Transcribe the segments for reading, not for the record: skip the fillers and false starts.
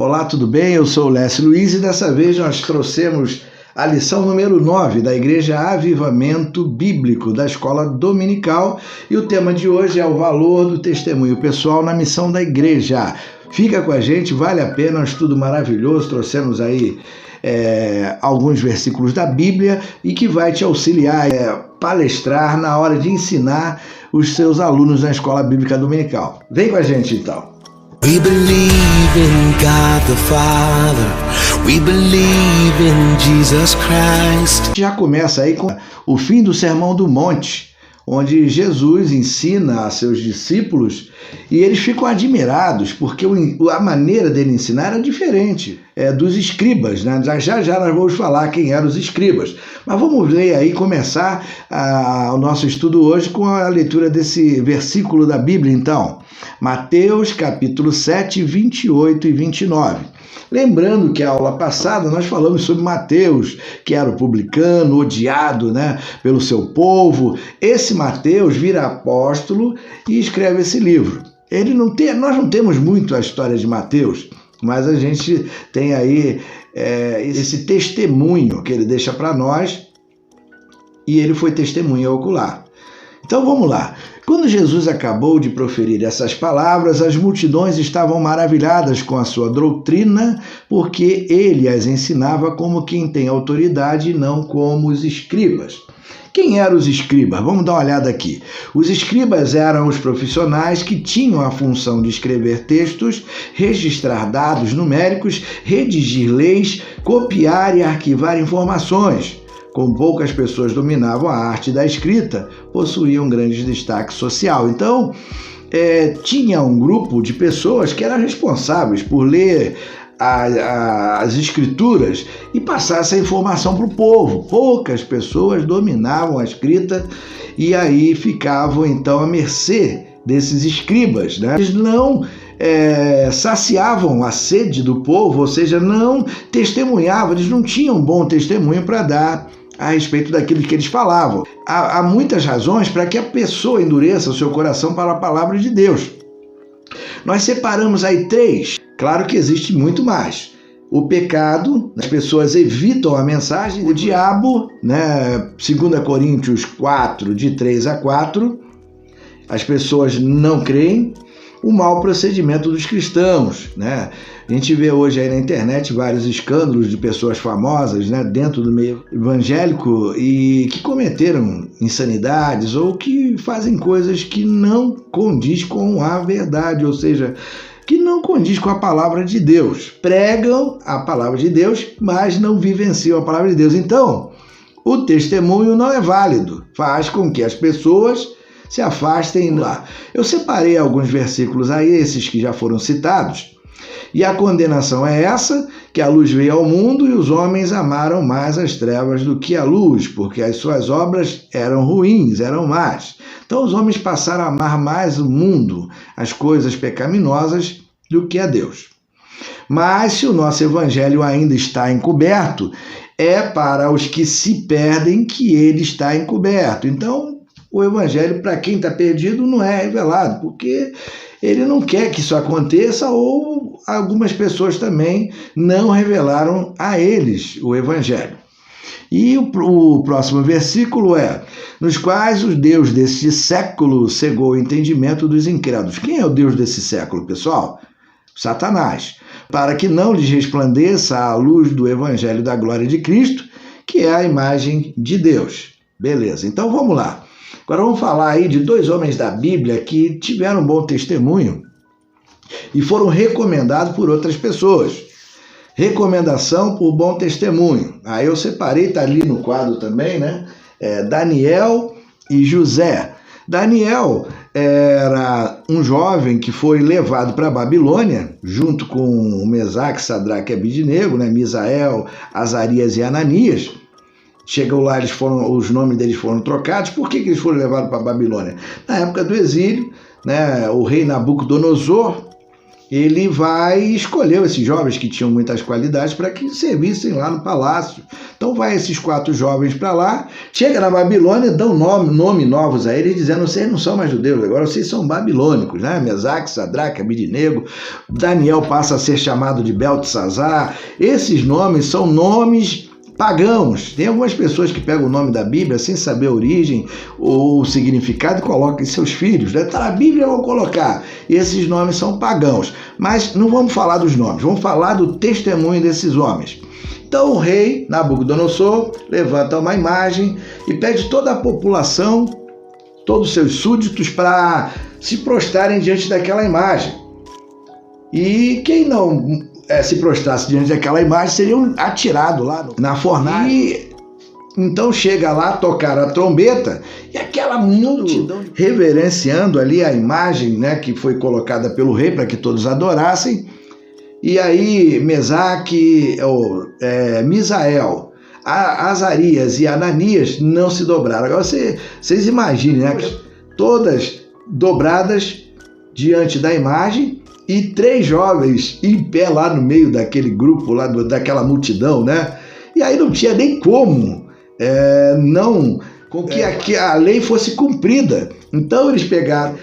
Olá, tudo bem? Eu sou o Lécio Luiz e dessa vez nós trouxemos a lição número 9 da Igreja Avivamento Bíblico da Escola Dominical e o tema de hoje é o valor do testemunho pessoal na missão da igreja. Fica com a gente, vale a pena, é um estudo maravilhoso, trouxemos aí alguns versículos da Bíblia e que vai te auxiliar a palestrar na hora de ensinar os seus alunos na Escola Bíblica Dominical. Vem com a gente então. We believe in God the Father, we believe in Jesus Christ. Já começa aí com o fim do Sermão do Monte, onde Jesus ensina a seus discípulos e eles ficam admirados porque a maneira dele ensinar era diferente dos escribas, né? Já nós vamos falar quem eram os escribas, mas vamos ler aí, começar o nosso estudo hoje com a leitura desse versículo da Bíblia então, Mateus capítulo 7, 28 e 29. Lembrando que a aula passada nós falamos sobre Mateus, que era o publicano, odiado, né, pelo seu povo. Esse Mateus vira apóstolo e escreve esse livro. Nós não temos muito a história de Mateus, mas a gente tem aí esse testemunho que ele deixa para nós e ele foi testemunha ocular. Então vamos lá. Quando Jesus acabou de proferir essas palavras, as multidões estavam maravilhadas com a sua doutrina, porque ele as ensinava como quem tem autoridade e não como os escribas. Quem eram os escribas? Vamos dar uma olhada aqui. Os escribas eram os profissionais que tinham a função de escrever textos, registrar dados numéricos, redigir leis, copiar e arquivar informações. Como poucas pessoas dominavam a arte da escrita, possuíam grande destaque social. Então, tinha um grupo de pessoas que eram responsáveis por ler as escrituras e passar essa informação para o povo. Poucas pessoas dominavam a escrita e aí ficavam, então, à mercê desses escribas, né? Eles não saciavam a sede do povo, ou seja, não testemunhavam, eles não tinham bom testemunho para dar a respeito daquilo que eles falavam. Há muitas razões para que a pessoa endureça o seu coração para a palavra de Deus. Nós separamos aí 3, claro que existe muito mais. O pecado, as pessoas evitam a mensagem, o diabo, né? 2 Coríntios 4, de 3 a 4, as pessoas não creem. O mau procedimento dos cristãos, né? A gente vê hoje aí na internet vários escândalos de pessoas famosas, né, dentro do meio evangélico e que cometeram insanidades ou que fazem coisas que não condiz com a verdade, ou seja, que não condiz com a palavra de Deus. Pregam a palavra de Deus, mas não vivenciam a palavra de Deus. Então, o testemunho não é válido, faz com que as pessoas se afastem lá. Eu separei alguns versículos aí, esses que já foram citados, e a condenação é essa, que a luz veio ao mundo e os homens amaram mais as trevas do que a luz, porque as suas obras eram ruins, eram más. Então os homens passaram a amar mais o mundo, as coisas pecaminosas, do que a Deus. Mas se o nosso evangelho ainda está encoberto, é para os que se perdem que ele está encoberto. Então, o evangelho, para quem está perdido, não é revelado, porque ele não quer que isso aconteça ou algumas pessoas também não revelaram a eles o evangelho. E o próximo versículo é: nos quais o Deus deste século cegou o entendimento dos incrédulos. Quem é o Deus desse século, pessoal? Satanás. Para que não lhes resplandeça a luz do evangelho da glória de Cristo, que é a imagem de Deus. Beleza, então vamos lá. Agora vamos falar aí de 2 homens da Bíblia que tiveram um bom testemunho e foram recomendados por outras pessoas. Recomendação por bom testemunho. Aí eu separei, tá ali no quadro também, né? Daniel e José. Daniel era um jovem que foi levado para a Babilônia, junto com Mesaque, Sadraque e Abidnego, né? Misael, Azarias e Ananias. Chegou lá, os nomes deles foram trocados. Por que eles foram levados para a Babilônia? Na época do exílio, né, o rei Nabucodonosor ele vai escolher esses jovens que tinham muitas qualidades para que servissem lá no palácio. Então vai esses 4 jovens para lá, chega na Babilônia, dão nome novos a eles, dizendo: vocês não são mais judeus, agora vocês são babilônicos, né? Mesaque, Sadraque, Abidnego. Daniel passa a ser chamado de Beltesazar. Esses nomes são nomes pagãos. Tem algumas pessoas que pegam o nome da Bíblia sem saber a origem ou o significado e colocam em seus filhos. Está na Bíblia, eu vou colocar. Esses nomes são pagãos. Mas não vamos falar dos nomes, vamos falar do testemunho desses homens. Então o rei Nabucodonosor levanta uma imagem e pede toda a população, todos os seus súditos, para se prostrarem diante daquela imagem. E quem não se prostrasse diante daquela imagem seria atirado lá na fornalha. E então chega lá, tocar a trombeta, e aquela multidão reverenciando ali a imagem, né, que foi colocada pelo rei para que todos adorassem. E aí Mesaque, Misael, Azarias e Ananias não se dobraram. Agora vocês imaginem, né, todas dobradas diante da imagem, e 3 jovens em pé lá no meio daquele grupo, lá daquela multidão, né? E aí não tinha nem como que a lei fosse cumprida. Então eles pegaram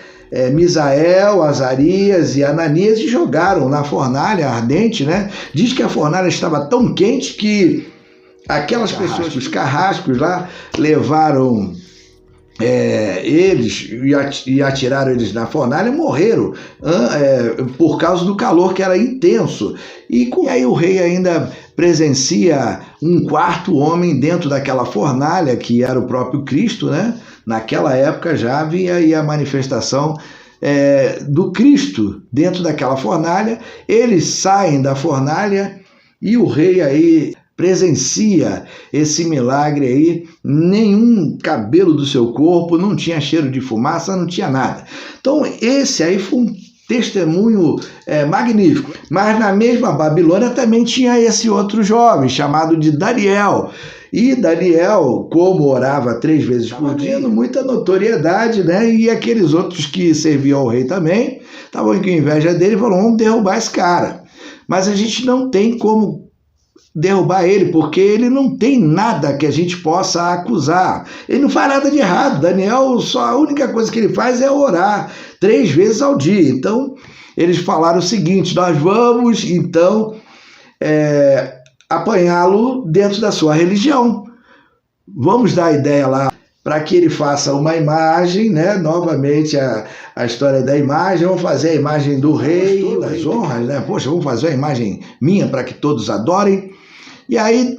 Misael, Azarias e Ananias e jogaram na fornalha ardente, né? Diz que a fornalha estava tão quente que aquelas pessoas, os carrascos lá, levaram eles e atiraram eles na fornalha e morreram por causa do calor que era intenso. E aí o rei ainda presencia um 4º homem dentro daquela fornalha, que era o próprio Cristo, né? Naquela época já havia aí a manifestação do Cristo dentro daquela fornalha. Eles saem da fornalha e o rei aí presencia esse milagre aí. Nenhum cabelo do seu corpo, não tinha cheiro de fumaça, não tinha nada. Então esse aí foi um testemunho magnífico. Mas na mesma Babilônia também tinha esse outro jovem chamado de Daniel. E Daniel, como orava 3 vezes por dia, muita notoriedade, né? E aqueles outros que serviam ao rei também estavam com inveja dele e falaram: vamos derrubar esse cara. Mas a gente não tem como derrubar ele, porque ele não tem nada que a gente possa acusar. Ele não faz nada de errado. Daniel, só a única coisa que ele faz é orar 3 vezes ao dia. Então, eles falaram o seguinte: nós vamos, então, apanhá-lo dentro da sua religião. Vamos dar a ideia lá para que ele faça uma imagem, né? Novamente a história da imagem. Vamos fazer a imagem do rei, das honras, né? Poxa, vamos fazer a imagem minha para que todos adorem. E aí,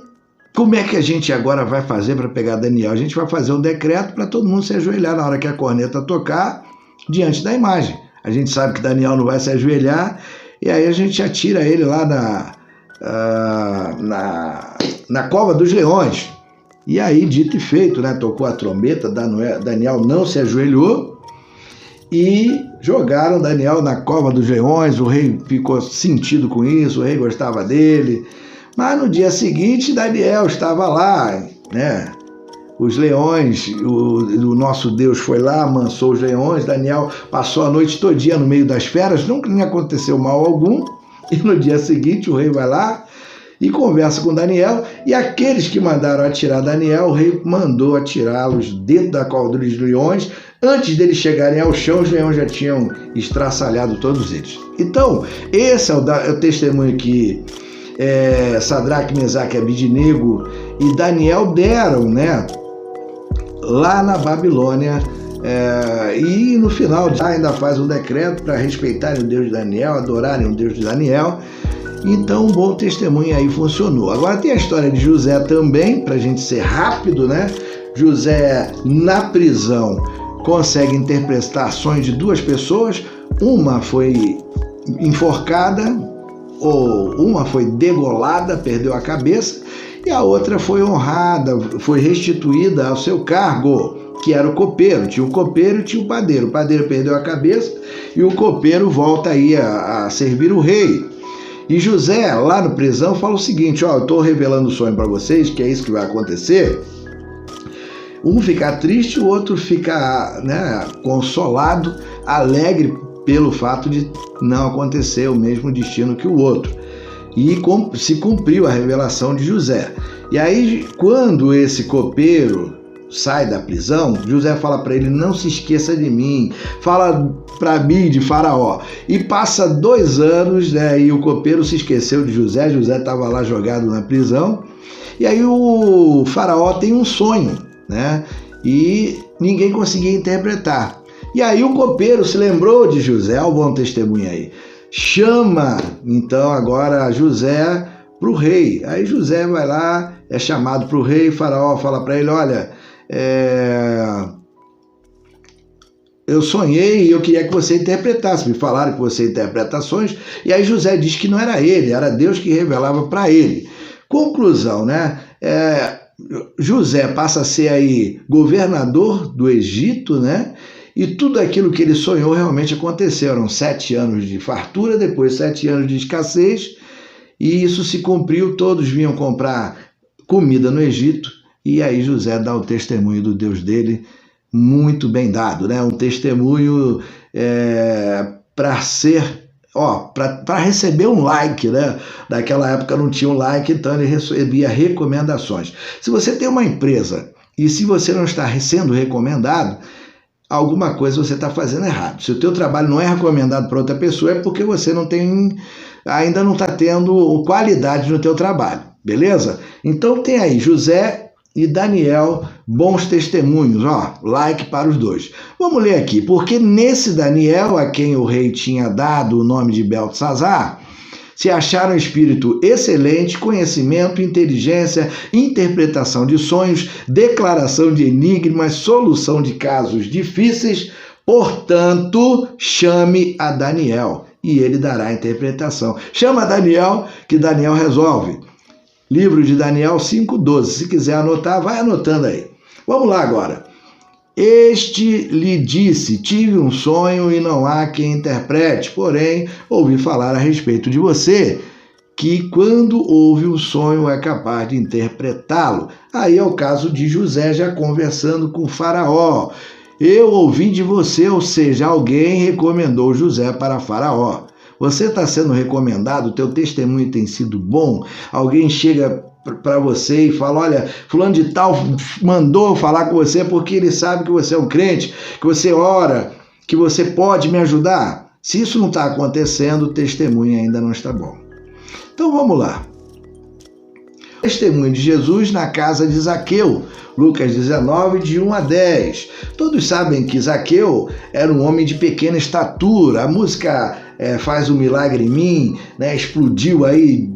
como é que a gente agora vai fazer para pegar Daniel? A gente vai fazer um decreto para todo mundo se ajoelhar na hora que a corneta tocar diante da imagem. A gente sabe que Daniel não vai se ajoelhar, e aí a gente atira ele lá na cova dos leões. E aí, dito e feito, né? Tocou a trombeta, Daniel não se ajoelhou e jogaram Daniel na cova dos leões. O rei ficou sentido com isso, o rei gostava dele. Mas no dia seguinte, Daniel estava lá, né? Os leões, o nosso Deus foi lá, amansou os leões. Daniel passou a noite todinha no meio das feras, nunca lhe aconteceu mal algum. E no dia seguinte, o rei vai lá e conversa com Daniel. E aqueles que mandaram atirar Daniel, o rei mandou atirá-los dentro da cova dos leões. Antes deles chegarem ao chão, os leões já tinham estraçalhado todos eles. Então, esse é o testemunho que Sadraque, Mesaque, Abidnego e Daniel deram, né, lá na Babilônia. E no final ainda faz um decreto para respeitarem o Deus de Daniel, adorarem o Deus de Daniel. Então, um bom testemunho aí funcionou. Agora tem a história de José também, para a gente ser rápido, né? José, na prisão, consegue interpretar sonhos de 2 pessoas. Uma foi enforcada, ou uma foi degolada, perdeu a cabeça, e a outra foi honrada, foi restituída ao seu cargo, que era o copeiro. Tinha o copeiro e tinha o padeiro. O padeiro perdeu a cabeça e o copeiro volta aí a servir o rei. E José, lá na prisão, fala o seguinte: eu estou revelando o sonho para vocês, que é isso que vai acontecer. Um fica triste, o outro fica, né, consolado, alegre pelo fato de não acontecer o mesmo destino que o outro. E se cumpriu a revelação de José. E aí, quando esse copeiro sai da prisão, José fala para ele: não se esqueça de mim, fala para mim de Faraó. E passa 2 anos, né, e o copeiro se esqueceu de José. José estava lá jogado na prisão. E aí o Faraó tem um sonho, né, e ninguém conseguia interpretar. E aí o copeiro se lembrou de José, o bom testemunho aí. Chama, então, agora José para o rei. Aí José vai lá, é chamado para o rei. Faraó fala para ele: olha, eu sonhei e eu queria que você interpretasse. Me falaram que você interpreta sonhos. E aí José diz que não era ele, era Deus que revelava para ele. Conclusão, né? José passa a ser aí governador do Egito, né? E tudo aquilo que ele sonhou realmente aconteceu. Eram 7 anos de fartura, depois 7 anos de escassez, e isso se cumpriu. Todos vinham comprar comida no Egito, e aí José dá o testemunho do Deus dele, muito bem dado, né? Um testemunho para ser, para receber um like, né? Naquela época não tinha um like, então ele recebia recomendações. Se você tem uma empresa e se você não está sendo recomendado, alguma coisa você está fazendo errado. Se o teu trabalho não é recomendado para outra pessoa, é porque você ainda não está tendo qualidade no teu trabalho, beleza? Então tem aí José e Daniel, bons testemunhos, like para os dois. Vamos ler aqui, porque nesse Daniel, a quem o rei tinha dado o nome de Beltesazar, se acharam espírito excelente, conhecimento, inteligência, interpretação de sonhos, declaração de enigmas, solução de casos difíceis. Portanto, chame a Daniel e ele dará a interpretação. Chama Daniel, que Daniel resolve. Livro de Daniel 5:12. Se quiser anotar, vai anotando aí. Vamos lá agora. Este lhe disse: tive um sonho e não há quem interprete, porém ouvi falar a respeito de você, que quando ouve um sonho é capaz de interpretá-lo. Aí é o caso de José já conversando com Faraó. Eu ouvi de você, ou seja, alguém recomendou José para Faraó. Você está sendo recomendado, o teu testemunho tem sido bom, alguém chega para você e fala: olha, fulano de tal mandou falar com você porque ele sabe que você é um crente, que você ora, que você pode me ajudar. Se isso não está acontecendo, o testemunho ainda não está bom. Então vamos lá. Testemunho de Jesus na casa de Zaqueu, Lucas 19, de 1 a 10. Todos sabem que Zaqueu era um homem de pequena estatura. A música Faz um Milagre em Mim, né, explodiu aí,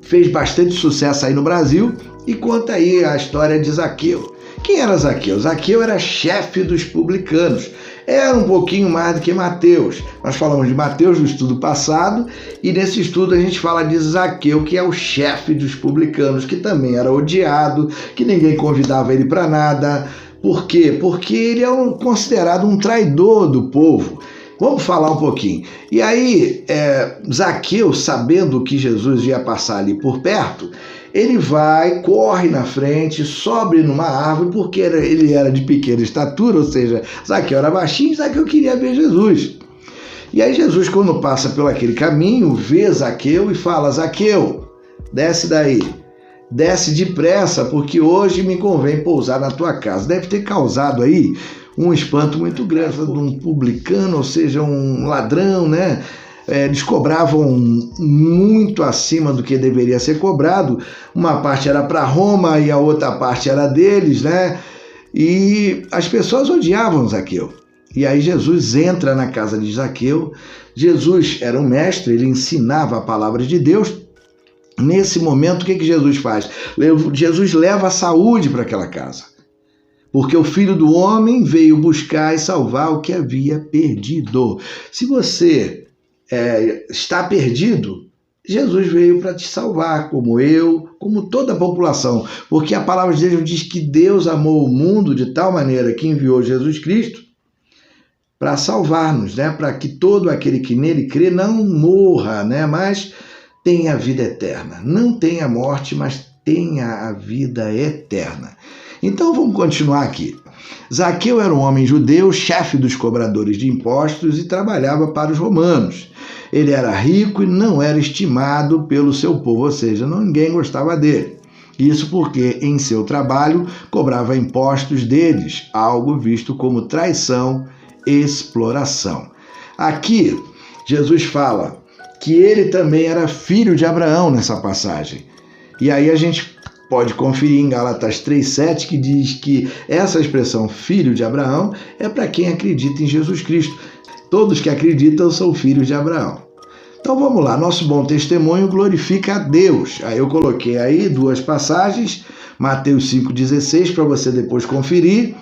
fez bastante sucesso aí no Brasil, e conta aí a história de Zaqueu. Quem era Zaqueu? Zaqueu era chefe dos publicanos. Era um pouquinho mais do que Mateus. Nós falamos de Mateus no estudo passado, e nesse estudo a gente fala de Zaqueu, que é o chefe dos publicanos, que também era odiado, que ninguém convidava ele para nada. Por quê? Porque ele é considerado um traidor do povo. Vamos falar um pouquinho. E aí, Zaqueu, sabendo que Jesus ia passar ali por perto, ele corre na frente, sobe numa árvore, porque ele era de pequena estatura, ou seja, Zaqueu era baixinho, e Zaqueu queria ver Jesus. E aí Jesus, quando passa por aquele caminho, vê Zaqueu e fala: Zaqueu, desce daí, desce depressa, porque hoje me convém pousar na tua casa. Deve ter causado aí um espanto muito grande de um publicano, ou seja, um ladrão, né? Eles cobravam muito acima do que deveria ser cobrado. Uma parte era para Roma e a outra parte era deles, né? E as pessoas odiavam Zaqueu. E aí Jesus entra na casa de Zaqueu. Jesus era um mestre, ele ensinava a palavra de Deus. Nesse momento, o que Jesus faz? Jesus leva a saúde para aquela casa. Porque o Filho do Homem veio buscar e salvar o que havia perdido. Se você está perdido, Jesus veio para te salvar, como eu, como toda a população. Porque a palavra de Deus diz que Deus amou o mundo de tal maneira que enviou Jesus Cristo para salvar-nos, né? Para que todo aquele que nele crê não morra, né? Mas tenha a vida eterna. Não tenha morte, mas tenha a vida eterna. Então vamos continuar aqui. Zaqueu era um homem judeu, chefe dos cobradores de impostos e trabalhava para os romanos. Ele era rico e não era estimado pelo seu povo, ou seja, ninguém gostava dele. Isso porque, em seu trabalho, cobrava impostos deles, algo visto como traição, exploração. Aqui, Jesus fala que ele também era filho de Abraão nessa passagem. E aí a gente pode conferir em Gálatas 3,7, que diz que essa expressão filho de Abraão é para quem acredita em Jesus Cristo. Todos que acreditam são filhos de Abraão. Então vamos lá, nosso bom testemunho glorifica a Deus. Aí eu coloquei aí 2 passagens, Mateus 5,16, para você depois conferir.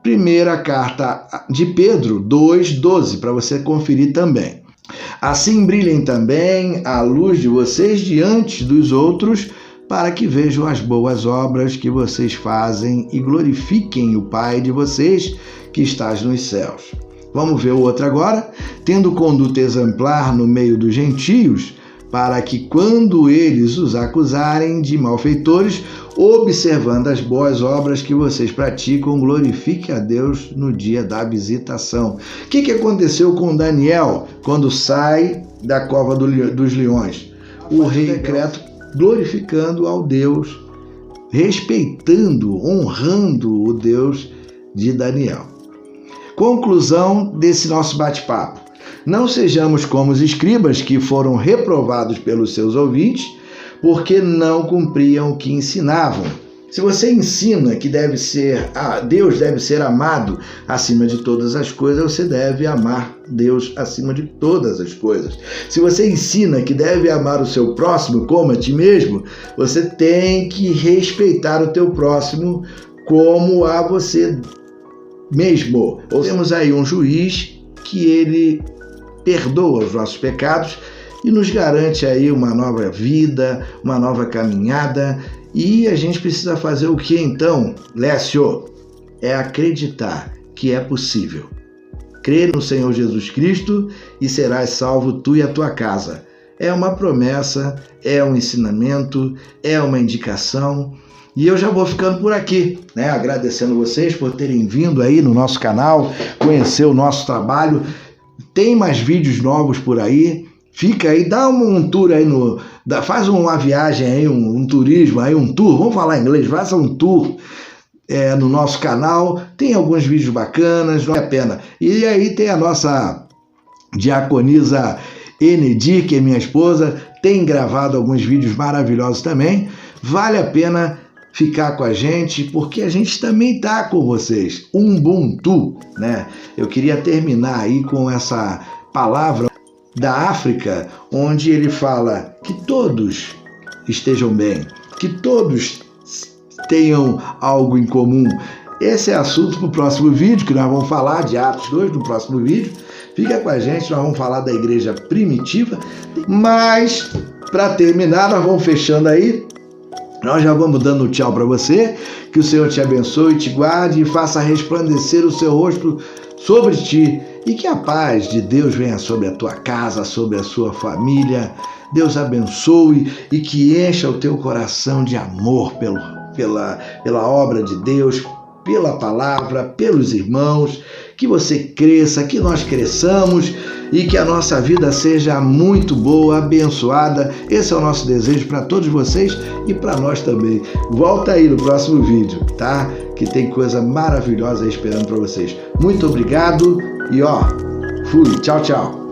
Primeira carta de Pedro 2,12, para você conferir também. Assim brilhem também a luz de vocês diante dos outros, para que vejam as boas obras que vocês fazem e glorifiquem o Pai de vocês que estás nos céus. Vamos ver o outro agora. Tendo conduta exemplar no meio dos gentios, para que quando eles os acusarem de malfeitores, observando as boas obras que vocês praticam, glorifique a Deus no dia da visitação. O que aconteceu com Daniel quando sai da cova dos leões? O rei decreto glorificando ao Deus, respeitando, honrando o Deus de Daniel. Conclusão desse nosso bate-papo. Não sejamos como os escribas que foram reprovados pelos seus ouvintes porque não cumpriam o que ensinavam. Se você ensina que Deus deve ser amado acima de todas as coisas, você deve amar Deus acima de todas as coisas. Se você ensina que deve amar o seu próximo como a ti mesmo, você tem que respeitar o teu próximo como a você mesmo. Temos aí um juiz que ele perdoa os nossos pecados e nos garante aí uma nova vida, uma nova caminhada. E a gente precisa fazer o que então, Lécio? É acreditar que é possível. Crer no Senhor Jesus Cristo e serás salvo tu e a tua casa. É uma promessa, é um ensinamento, é uma indicação. E eu já vou ficando por aqui, né? Agradecendo vocês por terem vindo aí no nosso canal, conhecer o nosso trabalho. Tem mais vídeos novos por aí. Fica aí, dá um tour aí, faz uma viagem aí, um turismo aí, um tour, vamos falar em inglês, faça um tour no nosso canal. Tem alguns vídeos bacanas, vale a pena. E aí tem a nossa diaconisa Enedi, que é minha esposa, tem gravado alguns vídeos maravilhosos também. Vale a pena ficar com a gente, porque a gente também está com vocês. Ubuntu, né? Eu queria terminar aí com essa palavra da África, onde ele fala que todos estejam bem, que todos tenham algo em comum. Esse é assunto para o próximo vídeo, que nós vamos falar de Atos 2 no próximo vídeo. Fica com a gente, nós vamos falar da igreja primitiva. Mas, para terminar, nós vamos fechando aí. Nós já vamos dando tchau para você. Que o Senhor te abençoe, te guarde e faça resplandecer o seu rosto sobre ti. E que a paz de Deus venha sobre a tua casa, sobre a sua família. Deus abençoe e que encha o teu coração de amor pela obra de Deus, pela palavra, pelos irmãos. Que você cresça, que nós cresçamos e que a nossa vida seja muito boa, abençoada. Esse é o nosso desejo para todos vocês e para nós também. Volta aí no próximo vídeo, tá? Que tem coisa maravilhosa aí esperando para vocês. Muito obrigado e fui. Tchau, tchau.